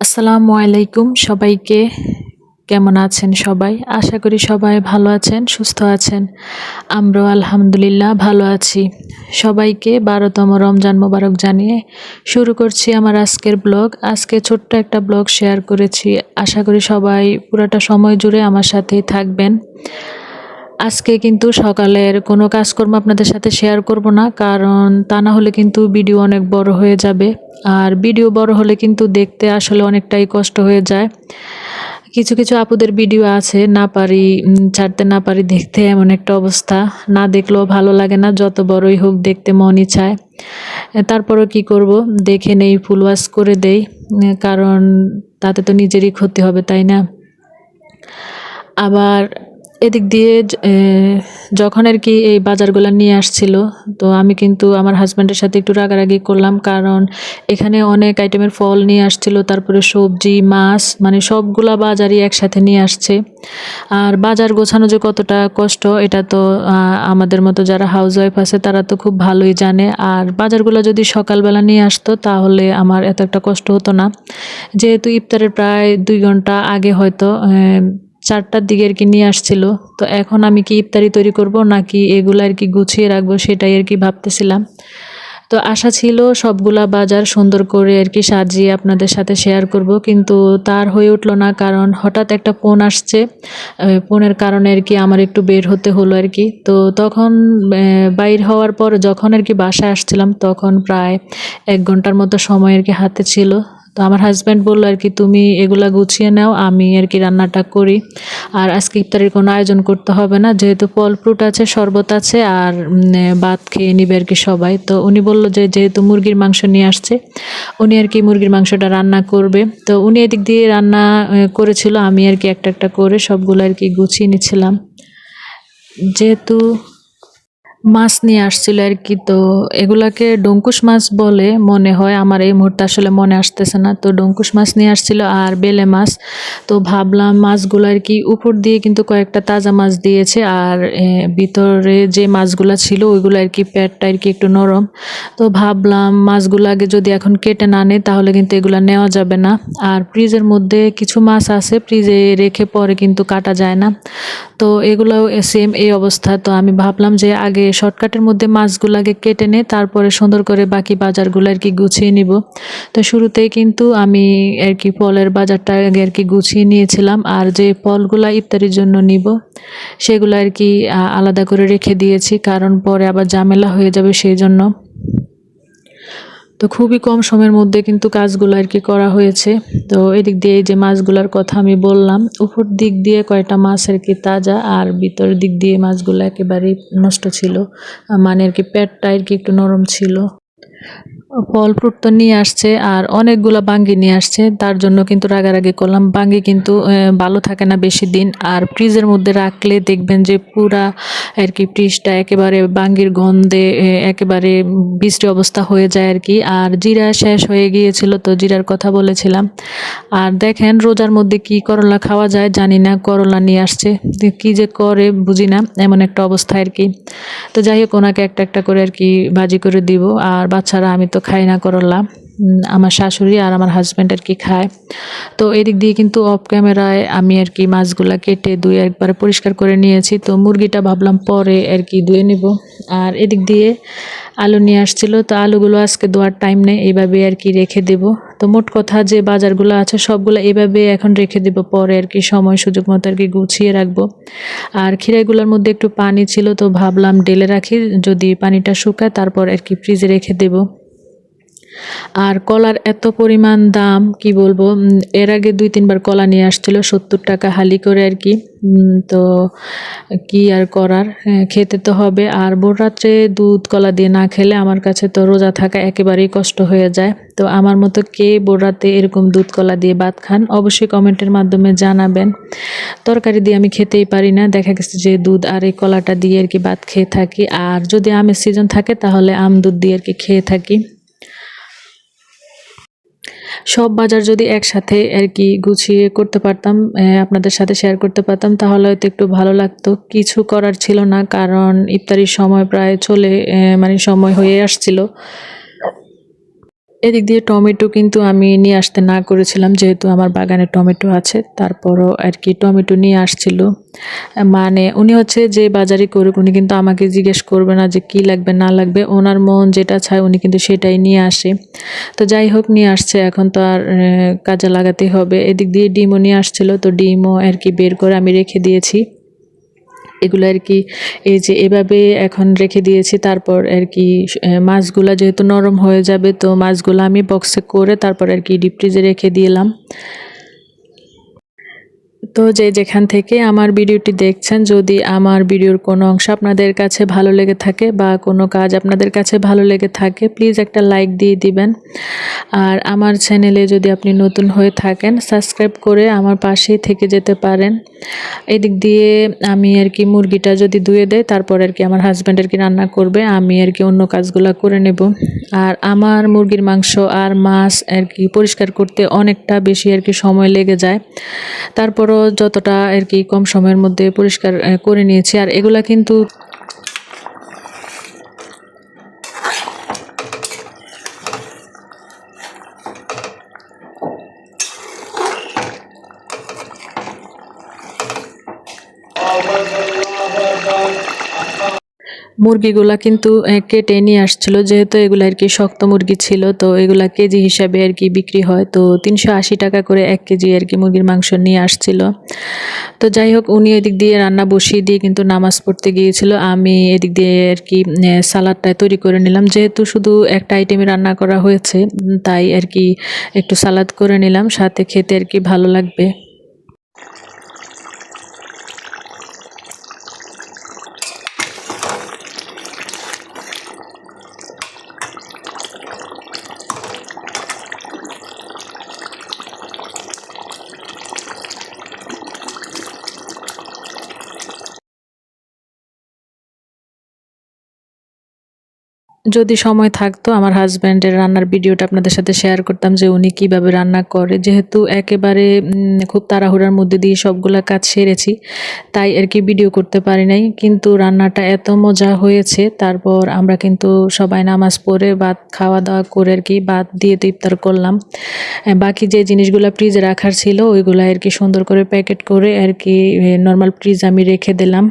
আসসালামু আলাইকুম সবাইকে। কেমন আছেন সবাই? আশা করি সবাই ভালো আছেন, সুস্থ আছেন। আমরাও আলহামদুলিল্লাহ ভালো আছি। সবাইকে ১২তম রমজান মোবারক জানিয়ে শুরু করছি আমার আজকের ব্লগ। আজকে ছোট্ট একটা ব্লগ শেয়ার করেছি। আশা করি সবাই পুরাটা সময় জুড়ে আমার সাথেই থাকবেন। আজকে কিন্তু সকালের কোনো কাজকর্ম আপনাদের সাথে শেয়ার করব না, কারণ তা না হলে কিন্তু ভিডিও অনেক বড় হয়ে যাবে। আর ভিডিও বড় হলে কিন্তু দেখতে আসলে অনেকটাই কষ্ট হয়ে যায়। কিছু কিছু আপুদের ভিডিও আছে না পারি ছাড়তে, না পারি দেখতে, এমন একটা অবস্থা। না দেখলেও ভালো লাগে না, যত বড়ই হোক দেখতে মনই চায়। তারপরও কি করব, দেখে নেই, ফুল ওয়াশ করে দেই, কারণ তাতে তো নিজেরই ক্ষতি হবে, তাই না? আবার এদিক দিয়ে যখন আর কি এই বাজারগুলো নিয়ে আসছিল, তো আমি কিন্তু আমার হাজব্যান্ডের সাথে একটু রাগারাগি করলাম, কারণ এখানে অনেক আইটেমের ফল নিয়ে আসছিল, তারপরে সবজি, মাছ, মানে সবগুলা বাজারই একসাথে নিয়ে আসছে। আর বাজার গোছানো যে কতটা কষ্ট, এটা তো আমাদের মতো যারা হাউসওয়াইফ আছে তারা তো খুব ভালোই জানে। আর বাজারগুলো যদি সকালবেলা নিয়ে আসতো তাহলে আমার এত একটা কষ্ট হতো না, যেহেতু ইফতারের প্রায় 2 ঘন্টা আগে হয়তো 4টার দিকে আর কি নিয়ে আসছিল। তো এখন আমি কি ইফতারি তৈরি করব নাকি এগুলো আর কি গুছিয়ে রাখবো, সেটাই আর কি ভাবতেছিলাম। তো আশা ছিল সবগুলা বাজার সুন্দর করে আর কি সাজিয়ে আপনাদের সাথে শেয়ার করব, কিন্তু তার হয়ে উঠলো না, কারণ হঠাৎ একটা ফোন আসছে। ফোনের কারণে আর কি আমার একটু বের হতে হলো আর কি। তো তখন বাইর হওয়ার পর যখন আর কি বাসায় আসছিলাম, তখন প্রায় 1 ঘন্টার মতো সময় আর কি হাতে ছিল। তো আমার হাজব্যান্ড বললো আর কি, তুমি এগুলা গুছিয়ে নাও, আমি আর কি রান্নাটা করি। আর আজকে ইফতারের কোনো আয়োজন করতে হবে না, যেহেতু ফল ফ্রুট আছে, শরবত আছে, আর ভাত খেয়ে নিবে আর কি সবাই। তো উনি বললো যে যেহেতু মুরগির মাংস নিয়ে আসছে, উনি আর কি মুরগির মাংসটা রান্না করবে। তো উনি এদিক দিয়ে রান্না করেছিল, আমি আর কি একটা একটা করে সবগুলো আর কি গুছিয়ে নিচ্ছিলাম। যেহেতু মাছ নিয়ে আসছিল আর কি, তো এগুলাকে ডঙ্কুশ মাছ বলে মনে হয়, আমার এই মুহূর্তে আসলে মনে আসতেছে না। তো ডঙ্কুশ মাছ নিয়ে আসছিল আর বেলে মাছ। তো ভাবলাম মাছগুলো আর কি উপর দিয়ে কিন্তু কয়েকটা তাজা মাছ দিয়েছে, আর ভিতরে যে মাছগুলা ছিল ওইগুলো আর কি পেটটা আর কি একটু নরম। তো ভাবলাম মাছগুলো আগে যদি এখন কেটে না নেই তাহলে কিন্তু এগুলো নেওয়া যাবে না। আর ফ্রিজের মধ্যে কিছু মাছ আছে, ফ্রিজে রেখে পরে কিন্তু কাটা যায় না। তো এগুলোও সেম এই অবস্থা। তো আমি ভাবলাম যে আগে শর্টকাটের মধ্যে মাছগুলো আগে কেটে নে, তারপরে সুন্দর করে বাকি বাজারগুলো আর কি গুছিয়ে নিব। তো শুরুতেই কিন্তু আমি আর কি ফলের বাজারটা আগে আর কি গুছিয়ে নিয়েছিলাম, আর যে ফলগুলা ইফতারির জন্য নিব সেগুলো আর কি আলাদা করে রেখে দিয়েছি, কারণ পরে আবার ঝামেলা হয়ে যাবে সেই জন্য। তো খুবই কম সময়ের মধ্যে কিন্তু কাজগুলো আর কি করা হয়েছে। তো এদিক দিয়ে এই যে মাছগুলোর কথা আমি বললাম, উপর দিক দিয়ে কয়টা মাছ আর কি তাজা, আর ভিতরের দিক দিয়ে মাছগুলো একেবারেই নষ্ট ছিল, মানে আর কি পেটটা আর কি একটু নরম ছিল। ফল ফ্রুট তো নিয়ে আসছে, আর অনেকগুলা বাঙ্গি নিয়ে আসছে, তার জন্য কিন্তু রাগারাগি করলাম। বাঙ্গি কিন্তু ভালো থাকে না বেশি দিন, আর ফ্রিজের মধ্যে রাখলে দেখবেন যে পুরা আর কি ফ্রিজটা একেবারে বাঙ্গির গন্ধে একেবারে বিশ্রী অবস্থা হয়ে যায় আর কি। আর জিরা শেষ হয়ে গিয়েছিল, তো জিরার কথা বলেছিলাম। আর দেখেন রোজার মধ্যে কি করলা খাওয়া যায় জানি না, করলা নিয়ে আসছে, কি যে করে বুঝি না, এমন একটা অবস্থা আর কি। তো যাই হোক, ওনাকে একটা একটা করে আর কি ভাজি করে দিব। আর বাচ্চারা, আমি তো খাই না করলা, আমার শাশুড়ি আর আমার হাজব্যান্ড আর কি খায়। তো এদিক দিয়ে কিন্তু অফ ক্যামেরায় আমি আর কি মাছগুলা কেটে ধুয়ে একবারে পরিষ্কার করে নিয়েছি। তো মুরগিটা ভাবলাম পরে আর কি ধুয়ে নিব। আর এদিক দিয়ে আলু নিয়ে আসছিল, তো আলুগুলো আজকে ধোয়ার টাইম নেই, এইভাবে আর কি রেখে দেব। তো মোট কথা যে বাজারগুলো আছে সবগুলো এইভাবে এখন রেখে দেব, পরে আর কি সময় সুযোগ মতো আর কি গুছিয়ে রাখবো। আর খিরাইগুলোর মধ্যে একটু পানি ছিল, তো ভাবলাম ঢেলে রাখি, যদি পানিটা শুকায় তারপর আর কি ফ্রিজে রেখে দেব। আর কলার এত পরিমাণ দাম কি বলবো, এর আগে 2-3 বার কলা নিয়ে আসছিল 70 টাকা হালি করে আর কি। তো কি আর করার, খেতে তো হবে। আর ভোর রাত্রে দুধ কলা দিয়ে না খেলে আমার কাছে তো রোজা থাকা একেবারেই কষ্ট হয়ে যায়। তো আমার মতো কে ভোর রাতে এরকম দুধ কলা দিয়ে ভাত খান, অবশ্যই কমেন্টের মাধ্যমে জানাবেন। তরকারি দিয়ে আমি খেতেই পারি না, দেখা গেছে যে দুধ আর এই কলাটা দিয়ে আর কি ভাত খেয়ে থাকি। আর যদি আমের সিজন থাকে তাহলে আম দুধ দিয়ে আর কি খেয়ে থাকি। সব বাজার যদি একসাথে আর কি গুছিয়ে করতে পারতাম, আপনাদের সাথে শেয়ার করতে পারতাম, তাহলে হয়তো একটু ভালো লাগতো। কিছু করার ছিল না, কারণ ইফতারির সময় প্রায় চলে মানে সময় হয়ে আসছিল। এদিক দিয়ে টমেটো কিন্তু আমি নিয়ে আসতে না করেছিলাম, যেহেতু আমার বাগানে টমেটো আছে। তারপরও আর কি টমেটো নিয়ে আসছিল। মানে উনি হচ্ছে যে বাজারই করুক, উনি কিন্তু আমাকে জিজ্ঞেস করবে না যে কি লাগবে না লাগবে। ওনার মন যেটা চায় উনি কিন্তু সেটাই নিয়ে আসে। তো যাই হোক, নিয়ে আসছে, এখন তো আর কাজে লাগাতেই হবে। এদিক দিয়ে ডিমও নিয়ে আসছিল, তো ডিমও আর কি বের করে আমি রেখে দিয়েছি। এগুলো আর কি এই যে এভাবে এখন রেখে দিয়েছি। তারপর আর কি মাছগুলা যেহেতু নরম হয়ে যাবে, তো মাছগুলো আমি বক্সে করে তারপর আর কি ডিপ ফ্রিজে রেখে দিলাম। তো যে যেখান থেকে আমার ভিডিওটি দেখছেন, যদি আমার ভিডিওর কোনো অংশ আপনাদের কাছে ভালো লেগে থাকে বা কোনো কাজ আপনাদের কাছে ভালো লেগে থাকে, প্লিজ একটা লাইক দিয়ে দিবেন। আর আমার চ্যানেলে যদি আপনি নতুন হয়ে থাকেন, সাবস্ক্রাইব করে আমার পাশেই থেকে যেতে পারেন। এদিক দিয়ে আমি আর কি মুরগিটা যদি ধুয়ে দেয়, তারপর আর কি আমার হাজব্যান্ড আর কি রান্না করবে, আমি আর কি অন্য কাজগুলো করে নেব। আর আমার মুরগির মাংস আর মাছ আর কি পরিষ্কার করতে অনেকটা বেশি আর কি সময় লেগে যায়। তারপরও যতটা আর কি কম সময়ের মধ্যে পরিষ্কার করে নিয়েছি। আর এগুলা কিন্তু মুরগিগুলা কিন্তু কেটে নিয়ে আসছিল, যেহেতু এগুলো আর কি শক্ত মুরগি ছিল, তো এগুলা কেজি হিসাবে আর কি বিক্রি হয়। তো 380 টাকা করে 1 কেজি আর কি মুরগির মাংস নিয়ে আসছিল। তো যাই হোক, উনি এদিক দিয়ে রান্না বসিয়ে দিয়ে কিন্তু নামাজ পড়তে গিয়েছিল। আমি এদিক দিয়ে আর কি সালাদটা তৈরি করে নিলাম, যেহেতু শুধু একটা আইটেমে রান্না করা হয়েছে, তাই আর কি একটু সালাদ করে নিলাম, সাথে খেতে আর কি ভালো লাগবে। যদি সময় থাকতো আমার হাজব্যান্ডের রান্নার ভিডিওটা আপনাদের সাথে শেয়ার করতাম, যে উনি কিভাবে রান্না করে। যেহেতু একেবারে খুব তাড়াহুড়ার মধ্যে দিয়ে সবগুলা কাজ সেরেছি, তাই আর কি ভিডিও করতে পারি নাই। কিন্তু রান্নাটা এত মজা হয়েছে। তারপর আমরা কিন্তু সবাই নামাজ পড়ে ভাত খাওয়া দাওয়া করে আর কি ভাত দিয়ে তো ইফতার করলাম। বাকি যে জিনিসগুলো ফ্রিজে রাখার ছিল ওইগুলো আর কি সুন্দর করে প্যাকেট করে আর কি নর্মাল ফ্রিজ আমি রেখে দিলাম।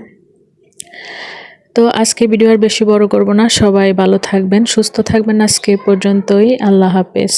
তো আজকে ভিডিও আর বেশি বড় করব না। সবাই ভালো থাকবেন, সুস্থ থাকবেন। আজকে পর্যন্তই। আল্লাহ হাফেজ।